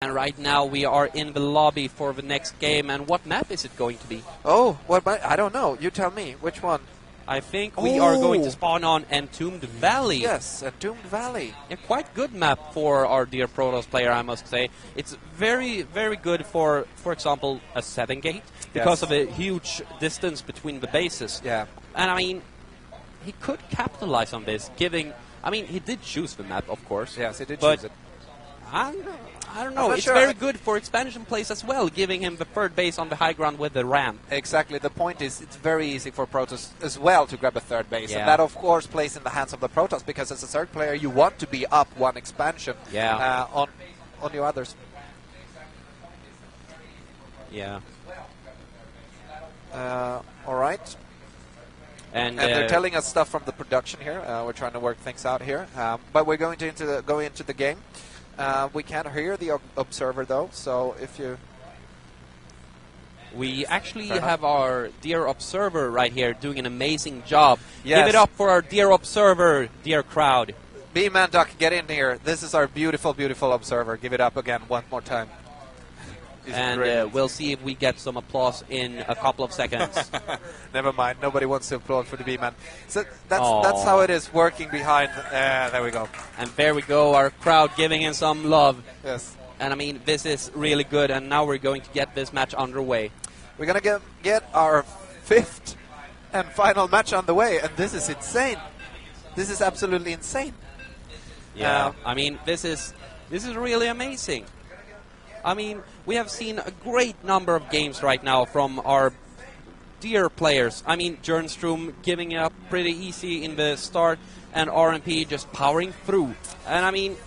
And right now we are in the lobby for the next game. And what map is it going to be? Oh, what? I don't know. You tell me. Which one? I think we are going to spawn on Entombed Valley. Yes, Entombed Valley. A quite good map for our dear Protoss player, I must say. It's very, very good for example, a 7-gate because of a huge distance between the bases. Yeah. And I mean, he could capitalize on this, giving... I mean, he did choose the map, of course. Yes, he did choose it. I don't know. It's sure. very good for expansion plays as well, giving him the third base on the high ground with the ramp. Exactly. The point is, it's very easy for Protoss as well to grab a third base. Yeah. And that, of course, plays in the hands of the Protoss, because as a Zerg player, you want to be up one expansion on your others. Yeah. All right. And they're telling us stuff from the production here. We're trying to work things out here. But we're going to go into the game. We can't hear the observer, though, so if you... We actually have our dear observer right here doing an amazing job. Yes. Give it up for our dear observer, dear crowd. B-Man Duck, get in here. This is our beautiful, beautiful observer. Give it up again one more time. And we'll see if we get some applause in a couple of seconds. Never mind. Nobody wants to applaud for the B-Man. So that's how it is working behind. There we go. And there we go, our crowd giving him some love. Yes. And I mean, this is really good. And now we're going to get this match underway. We're going to get our 5th and final match on the way. And this is insane. This is absolutely insane. Yeah. I mean, this is really amazing. I mean, we have seen a great number of games right now from our dear players. I mean, Jernstrom giving it up pretty easy in the start, and RMP just powering through. And I mean,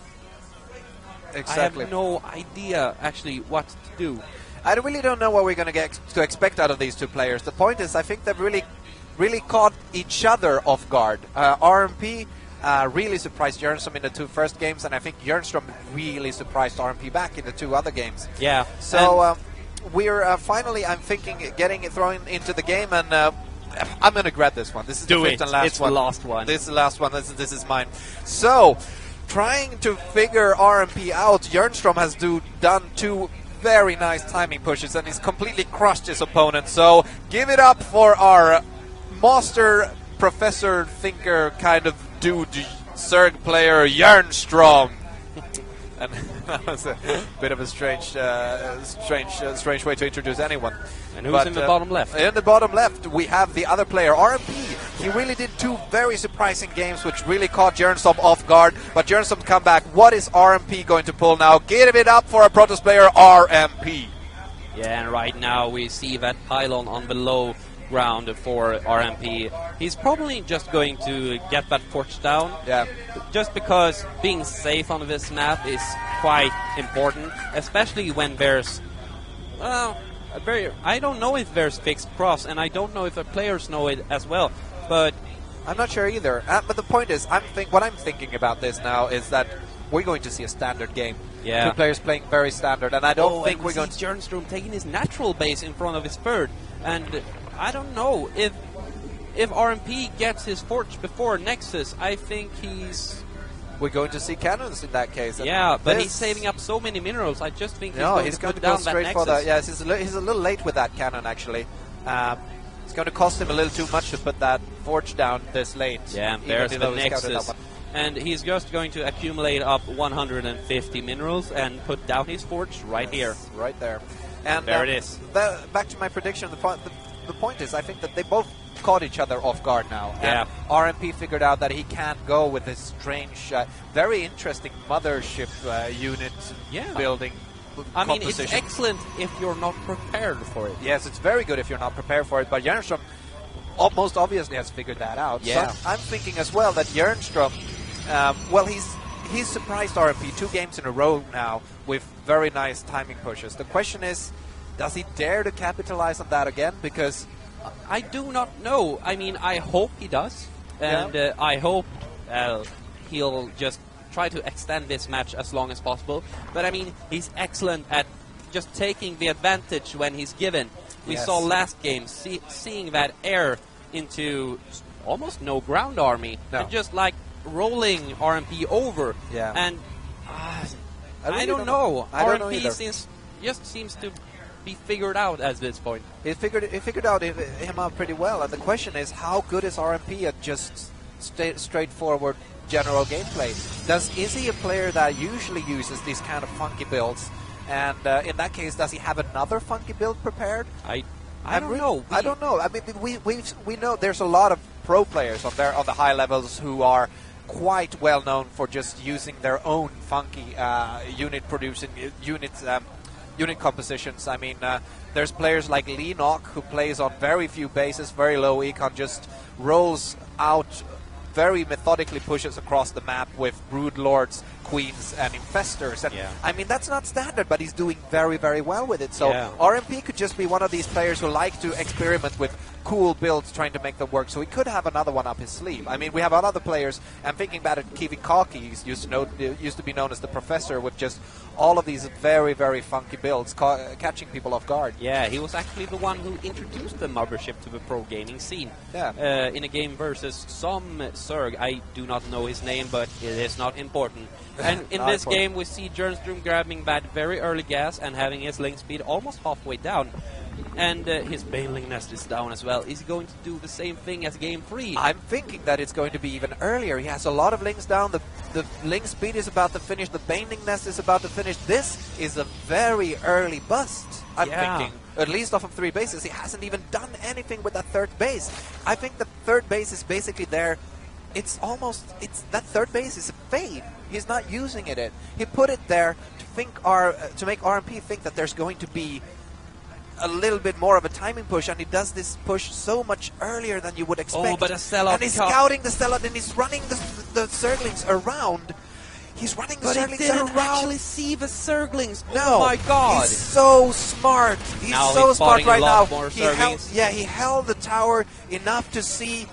exactly. I have no idea actually what to do. I really don't know what we're going to expect out of these two players. The point is, I think they've really caught each other off guard. RMP really surprised Jernstrom in the 2 first games, and I think Jernstrom really surprised RMP back in the 2 other games. Yeah. So we're finally, I'm thinking, getting it thrown into the game, and I'm going to grab this one. This is the 5th and last it's one. The last one. This is the last one. This is mine. So, trying to figure RMP out, Jernstrom has done 2 very nice timing pushes, and he's completely crushed his opponent. So, give it up for our master, professor, thinker kind of dude, Zerg player, Jernstrom. And that was a bit of a strange way to introduce anyone. And who's in the bottom left? In the bottom left, we have the other player, RMP. He really did 2 very surprising games, which really caught Jernstrom off guard. But Jernstrom come back. What is RMP going to pull now? Give it up for a Protoss player, RMP. Yeah, and right now we see that pylon on the low ground for RMP. He's probably just going to get that forge down. Yeah. Just because being safe on this map is quite important, especially when there's, well, I don't know if there's fixed cross, and I don't know if the players know it as well. But I'm not sure either. But the point is, what I'm thinking about this now is that we're going to see a standard game. Yeah. 2 players playing very standard, and I don't think we're going to... Jernstrom taking his natural base in front of his third, and I don't know if RMP gets his forge before Nexus. I think we're going to see cannons in that case. Yeah, but he's saving up so many minerals. I just think he's going to go put down straight that for Nexus. that. Yes, he's a little late with that cannon actually. It's going to cost him a little too much to put that forge down this late. Yeah, there's the Nexus. And he's just going to accumulate up 150 minerals and put down his forge right here. Right there. And there it is. Back to my prediction, the point is, I think that they both caught each other off guard now. Yeah. And RMP figured out that he can't go with this strange, very interesting mothership unit building I mean, composition. it's excellent if you're not prepared for it. Yes, it's very good if you're not prepared for it, but Jernstrom most obviously has figured that out. Yeah. So I'm thinking as well that Jernstrom, he's surprised RMP 2 games in a row now with very nice timing pushes. The question is, does he dare to capitalize on that again? Because I do not know. I mean, I hope he does. And I hope he'll just try to extend this match as long as possible. But I mean, he's excellent at just taking the advantage when he's given. We saw last game, seeing that air into almost no ground army. And just like rolling RMP over. Yeah. And I don't know. I don't know RMP either. just seems to be figured out at this point. He figured out him out pretty well, and the question is, how good is RMP at just straightforward general gameplay? Is he a player that usually uses these kind of funky builds? And in that case, does he have another funky build prepared? I don't know. I don't know. I mean, we know there's a lot of pro players on the high levels who are quite well known for just using their own funky unit compositions. I mean, there's players like Leenock who plays on very few bases, very low econ, just rolls out, very methodically pushes across the map with Brood Lords, Queens, and Infestors. And I mean, that's not standard, but he's doing very, very well with it. So RMP could just be one of these players who like to experiment with cool builds, trying to make them work. So he could have another one up his sleeve. I mean, we have other players. I'm thinking about it. Kevin Kaki used to be known as the Professor, with just all of these very, very funky builds, catching people off guard. Yeah, he was actually the one who introduced the mothership to the pro gaming scene. Yeah. In a game versus some Zerg. I do not know his name, but it is not important. And in this game, we see Jernstrom grabbing that very early gas and having his link speed almost halfway down. And his Baneling Nest is down as well. Is he going to do the same thing as Game 3? I'm thinking that it's going to be even earlier. He has a lot of links down. The link speed is about to finish. The Baneling Nest is about to finish. This is a very early bust, I'm thinking. At least off of 3 bases. He hasn't even done anything with that third base. I think the third base is basically there. That third base is a fade. He's not using it. He put it there to make RMP think that there's going to be a little bit more of a timing push, and he does this push so much earlier than you would expect. Oh, but a sellout. And he's scouting the sellout, and he's running the Zerglings around. He's running the Zerglings around. But he didn't actually see the Zerglings. No. Oh my God. He's so smart. He's so smart right now. He held the tower enough to see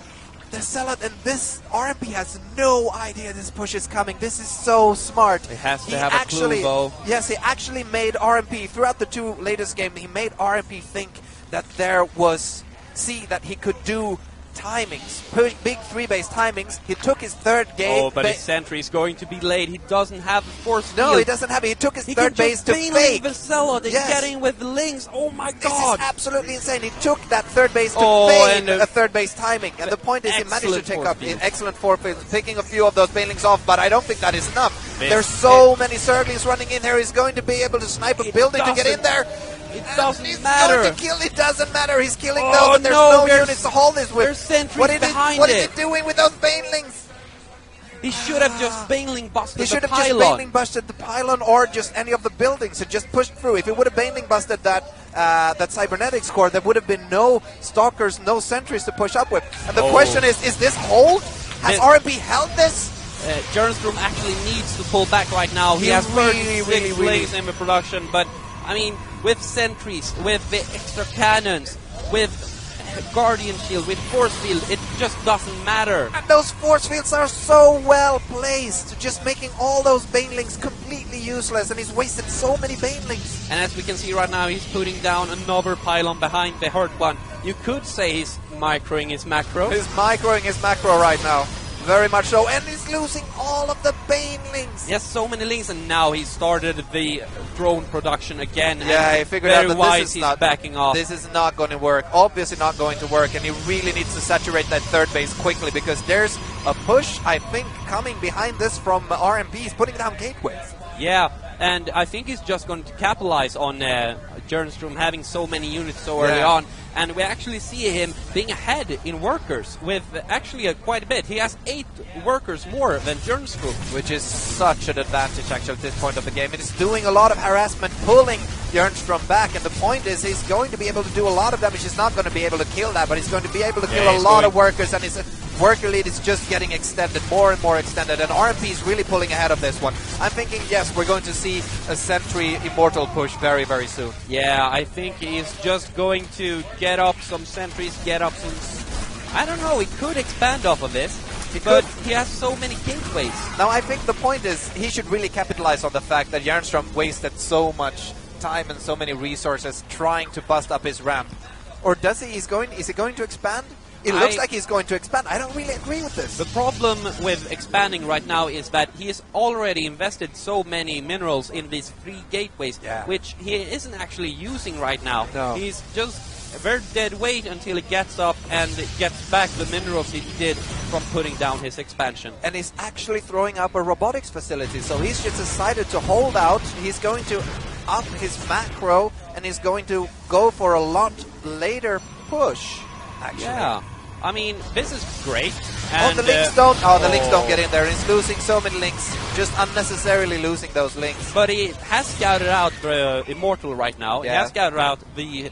the sellout, and this RMP has no idea this push is coming. This is so smart. He has to have a clue, though. Yes, he actually made RMP, throughout the 2 latest games, he made RMP think that that he could do timings, big 3-base timings. He took his third game. Oh, but his sentry is going to be late. He doesn't have the force field. No, he doesn't have it. He took his third base to fake. The sellout and getting with the links. Oh my God. This is absolutely insane. He took that third base to fake a third base timing. And the point is, he managed to take up an excellent force field, picking a few of those banelings off, but I don't think that is enough. There's so many Zerglings running in here. He's going to be able to snipe a building to get in there. It doesn't matter. It doesn't matter. He's killing those, and there's no units to hold this with. There's sentries behind What is he doing with those banelings? He should have just baneling busted the pylon. He should have just baneling busted the pylon, or just any of the buildings and just pushed through. If he would have baneling busted that cybernetics core, there would have been no stalkers, no sentries to push up with. And the question is this hold? Has RMP held this? Jernstrom actually needs to pull back right now. He has 36 links in the production, but I mean, with sentries, with the extra cannons, with Guardian Shield, with Force Field, it just doesn't matter. And those Force Fields are so well placed, just making all those Banelings completely useless, and he's wasted so many Banelings. And as we can see right now, he's putting down another pylon behind the hurt one. You could say he's microing his macro. He's microing his macro right now. Very much so, and he's losing all of the Banelings. Yes, so many links, and now he started the drone production again. Yeah, he figured out that he's backing off. This is not going to work. Obviously not going to work, and he really needs to saturate that third base quickly, because there's a push, I think, coming behind this from RMP. He's putting down gateways. Yeah, and I think he's just going to capitalize on Jernstrom having so many units so early on. And we actually see him being ahead in workers with actually quite a bit. He has 8 workers more than Jernstrom. Which is such an advantage actually at this point of the game. It is doing a lot of harassment, pulling Jernstrom back. And the point is, he's going to be able to do a lot of damage. He's not going to be able to kill that, but he's going to be able to kill a lot of workers. And his worker lead is just getting extended, more and more extended. And RMP is really pulling ahead of this one. I'm thinking, yes, we're going to see a Sentry Immortal push very, very soon. Yeah, I think he's just going to get up some sentries, get up some... I don't know, he could expand off of this, but he has so many gateways. Now, I think the point is, he should really capitalize on the fact that Jernstrom wasted so much time and so many resources trying to bust up his ramp. Or does he? Is he going to expand? It looks like he's going to expand. I don't really agree with this. The problem with expanding right now is that he has already invested so many minerals in these 3 gateways, which he isn't actually using right now. No. He's just a very dead weight until he gets up and gets back the minerals he did from putting down his expansion. And he's actually throwing up a robotics facility, so he's just decided to hold out. He's going to up his macro, and he's going to go for a lot later push, actually. Yeah. I mean, this is great. And the links don't. Oh, the links don't get in there. He's losing so many links, just unnecessarily losing those links. But he has scouted out Immortal right now. Yeah. He has scouted out the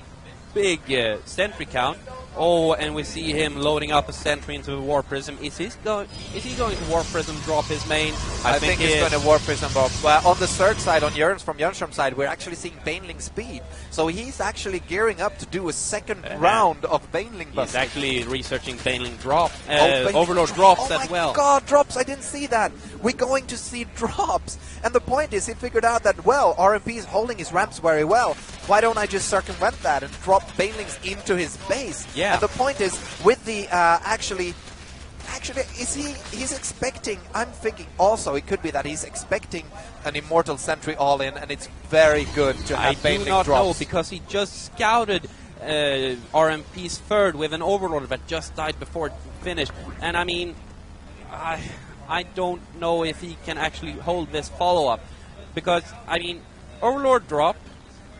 big sentry count. Oh, and we see him loading up a sentry into the War Prism. Is he going to War Prism drop his main? I think he's going to War Prism drop. Well, on the Zerg side, on from Jernstrom side, we're actually seeing Baneling speed. So he's actually gearing up to do a second round of Baneling busting. He's actually researching Baneling drop. Overlord drops as well. Oh my god, drops! I didn't see that. We're going to see drops. And the point is, he figured out that, well, RMP is holding his ramps very well. Why don't I just circumvent that and drop Banelings into his base? Yeah. And the point is, with the actually, he's expecting, I'm thinking also it could be that he's expecting an Immortal Sentry all-in, and it's very good to have Baneling I do not drops. know, because he just scouted RMP's third with an Overlord that just died before it finished. And I mean, I don't know if he can actually hold this follow-up. Because, I mean, Overlord drop,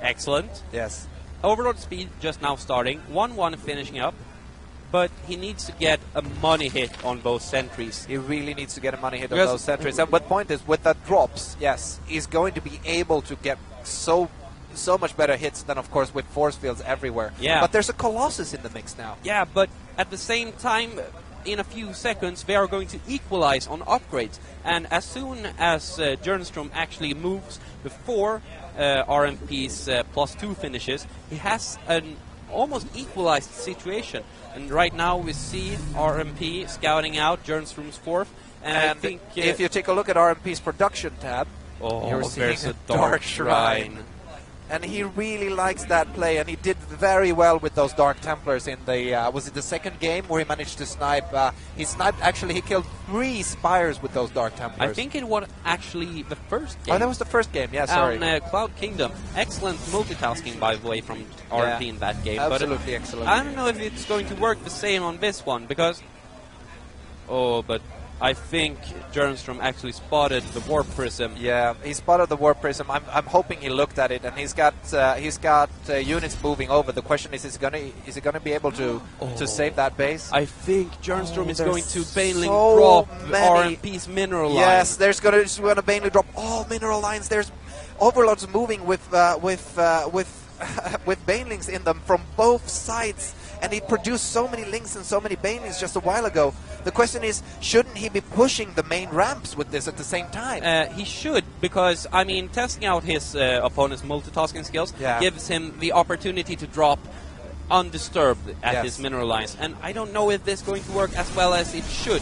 excellent. Yes. Overlord speed just now starting, 1-1 finishing up, but he needs to get a money hit on both sentries. He really needs to get a money hit on those sentries. And what point is, with that drops, yes, he's going to be able to get so much better hits than, of course, with force fields everywhere. Yeah. But there's a Colossus in the mix now. Yeah, but at the same time, in a few seconds, they are going to equalize on upgrades. And as soon as Jernstrom actually moves before RMP's +2 finishes, he has an almost equalized situation. And right now we see RMP scouting out Jernstrom's 4th. And I think if you take a look at RMP's production tab, you're there's seeing a Dark Shrine. And he really likes that play, and he did very well with those Dark Templars in the, was it the second game where he managed to snipe? He killed 3 Spires with those Dark Templars. I think it was actually the first game. Oh, that was the first game, yeah, sorry. On Cloud Kingdom. Excellent multitasking, by the way, from RMP in that game. Absolutely but, excellent. I don't know if it's going to work the same on this one, because... but I think Jernstrom actually spotted the Warp Prism. Yeah, he spotted the Warp Prism. I'm hoping he looked at it, and he's got units moving over. The question is he gonna be able to save that base? I think Jernstrom is going to Baneling drop RMP's mineral line. Yes, there's gonna Baneling drop all mineral lines. There's Overlords moving with Banelings in them from both sides. And he produced so many links and so many Banelings just a while ago. The question is, shouldn't he be pushing the main ramps with this at the same time? He should, because, I mean, testing out his opponent's multitasking skills gives him the opportunity to drop undisturbed at his mineral lines. And I don't know if this is going to work as well as it should.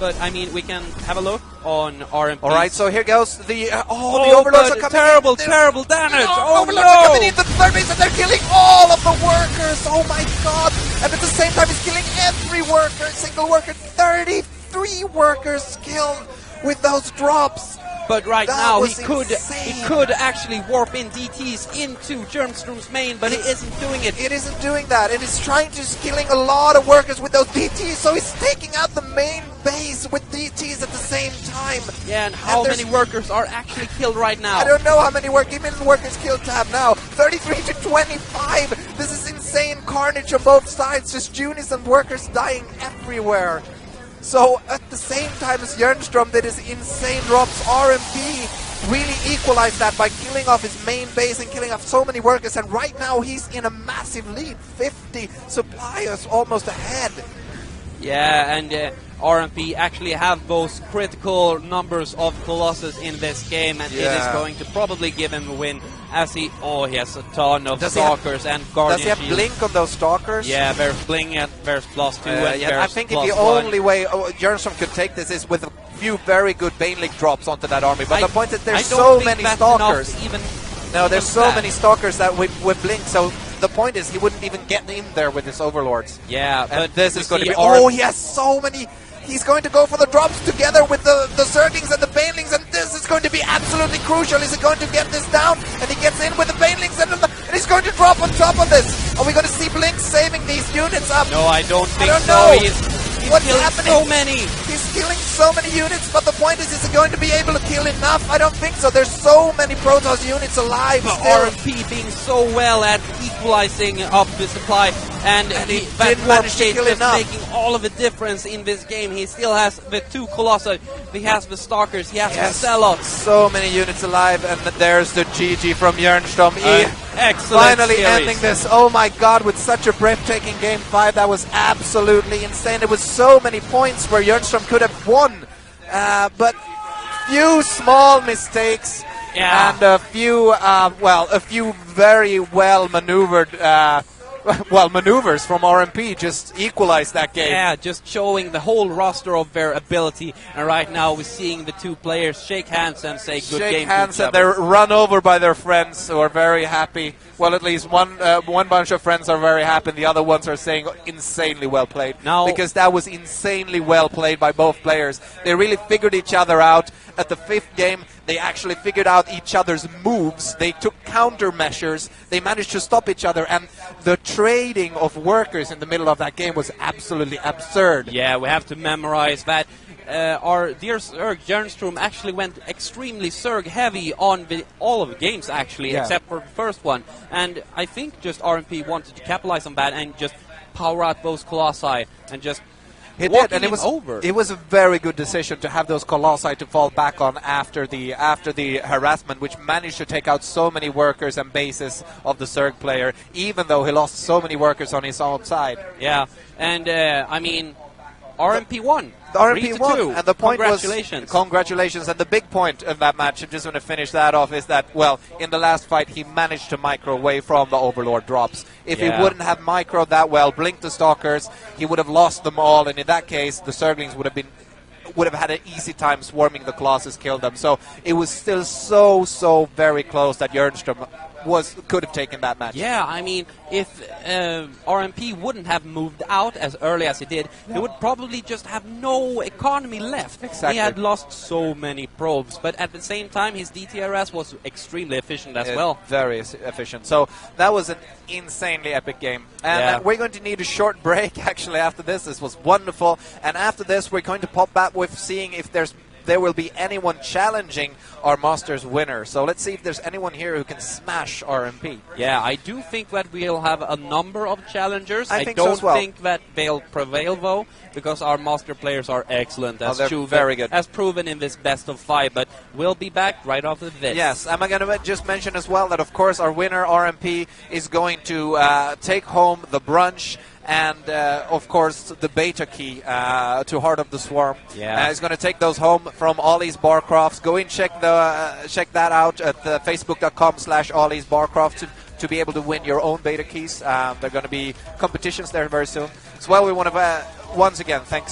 But, I mean, we can have a look on RMP. Alright, so here goes the... the Overlords are coming terrible, terrible damage! Overlords are coming into the third base and they're killing all of the workers! Oh my god! And at the same time, he's killing every worker, single worker. 33 workers killed with those drops! But right now, he could actually warp in DTs into Jernstrom's main, but he isn't doing it. It isn't doing that, and he's trying to killing a lot of workers with those DTs, so he's taking out the main base with DTs at the same time. Yeah, and how many workers are actually killed right now? I don't know how many workers. Give me the workers killed tab now. 33 to 25. This is insane carnage on both sides. Just units and workers dying everywhere. So at the same time as Jernstrom did his insane drops, RMP really equalized that by killing off his main base and killing off so many workers. And right now he's in a massive lead, 50 suppliers almost ahead. Yeah, and RMP actually have those critical numbers of Colossus in this game, and it is going to probably give him a win, as he has a ton of Stalkers and Guardian Does he have Shields. Blink on those Stalkers? Yeah, there's Blink and there's +2 and there's I think the +1. only way Jernstrom could take this is with a few very good Baneling drops onto that army, but the point is there's so many Stalkers. Even no, there's so many Stalkers that with Blink, so the point is, he wouldn't even get in there with his overlords. Yeah, And but this is going to be... RMP Oh, he has so many... He's going to go for the drops together with the Zerglings and the Banelings, and this is going to be absolutely crucial. Is he going to get this down? And he gets in with the Banelings, and he's going to drop on top of this. Are we going to see Blink saving these units up? No, I don't think I don't so. know. He's What's killing happening? so many. He's killing so many units, but the point is he going to be able to kill enough? I don't think so. There's so many Protoss units alive But still. RMP being so well at equalizing up the supply, and he that didn't manage to Warp kill just enough. making all of the difference in this game. He still has the 2 Colossi, he has the Stalkers, he has the Zealots. So many units alive, and there's the GG from Jernstrom. Excellent Finally series. ending this. Oh my god, with such a breathtaking game 5, that was absolutely insane. It was so many points where Jernstrom could have won, but few small mistakes and a few very well maneuvered maneuvers from RMP just equalized that game. Yeah, just showing the whole roster of their ability. And right now we're seeing the 2 players shake hands and say good game. Shake hands and they're run over by their friends who are very happy. Well, at least one bunch of friends are very happy, and the other ones are saying insanely well played. Now, because that was insanely well played by both players. They really figured each other out. At the 5th game, they actually figured out each other's moves. They took countermeasures. They managed to stop each other, and the trading of workers in the middle of that game was absolutely absurd. Yeah, we have to memorize that. Our dear Zerg, Jernstrom, actually went extremely Zerg heavy on all of the games, actually, except for the first one. And I think just RMP wanted to capitalize on that and just power out those Colossi and just He did, and it was a very good decision to have those Colossi to fall back on after the harassment, which managed to take out so many workers and bases of the Zerg player, even though he lost so many workers on his own side. Yeah, and I mean, RMP won. The RMP won, and the point was... Congratulations. And the big point of that match, I'm just going to finish that off, is that, well, in the last fight, he managed to micro away from the Overlord drops. If he wouldn't have microed that well, blinked the Stalkers, he would have lost them all, and in that case, the Zerglings would have had an easy time swarming the Colossus, kill them. So it was still so very close that Jernstrom could have taken that match. Yeah, I mean, if RMP wouldn't have moved out as early as he did, he would probably just have no economy left. Exactly. He had lost so many probes, but at the same time, his DTRS was extremely efficient as well. Very efficient. So that was an insanely epic game. And we're going to need a short break, actually, after this. This was wonderful. And after this, we're going to pop back with seeing if there will be anyone challenging our Masters winner. So let's see if there's anyone here who can smash RMP. Yeah, I do think that we'll have a number of challengers. I think don't so as well. think that they'll prevail, though, because our Master players are excellent, very good. as proven in this best of 5. But we'll be back right after this. Yes, I'm going to just mention as well that, of course, our winner, RMP, is going to take home the brunch and, of course, the beta key to Heart of the Swarm. Yeah. He's going to take those home from Ollie's Barcrafts. Go and check that out at facebook.com/Ollie's Barcrafts to be able to win your own beta keys. There are going to be competitions there very soon. As well, we want to, once again, thank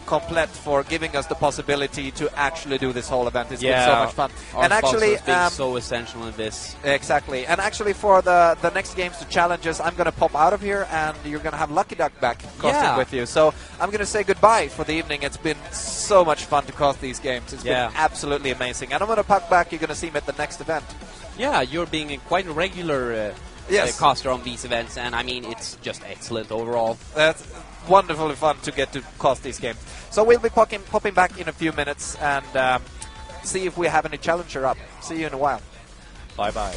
Komplett for giving us the possibility to actually do this whole event. It's been so much fun. Our and actually, being so essential in this. Exactly. And actually, for the next games, the challenges, I'm going to pop out of here, and you're going to have Lucky Duck back casting with you. So I'm going to say goodbye for the evening. It's been so much fun to cast these games. It's been absolutely amazing. And I'm going to pop back. You're going to see me at the next event. Yeah, you're being quite a regular caster on these events, and I mean, it's just excellent overall. That's wonderfully fun to get to cast these games. So we'll be popping back in a few minutes and see if we have any challenger up. See you in a while. Bye-bye.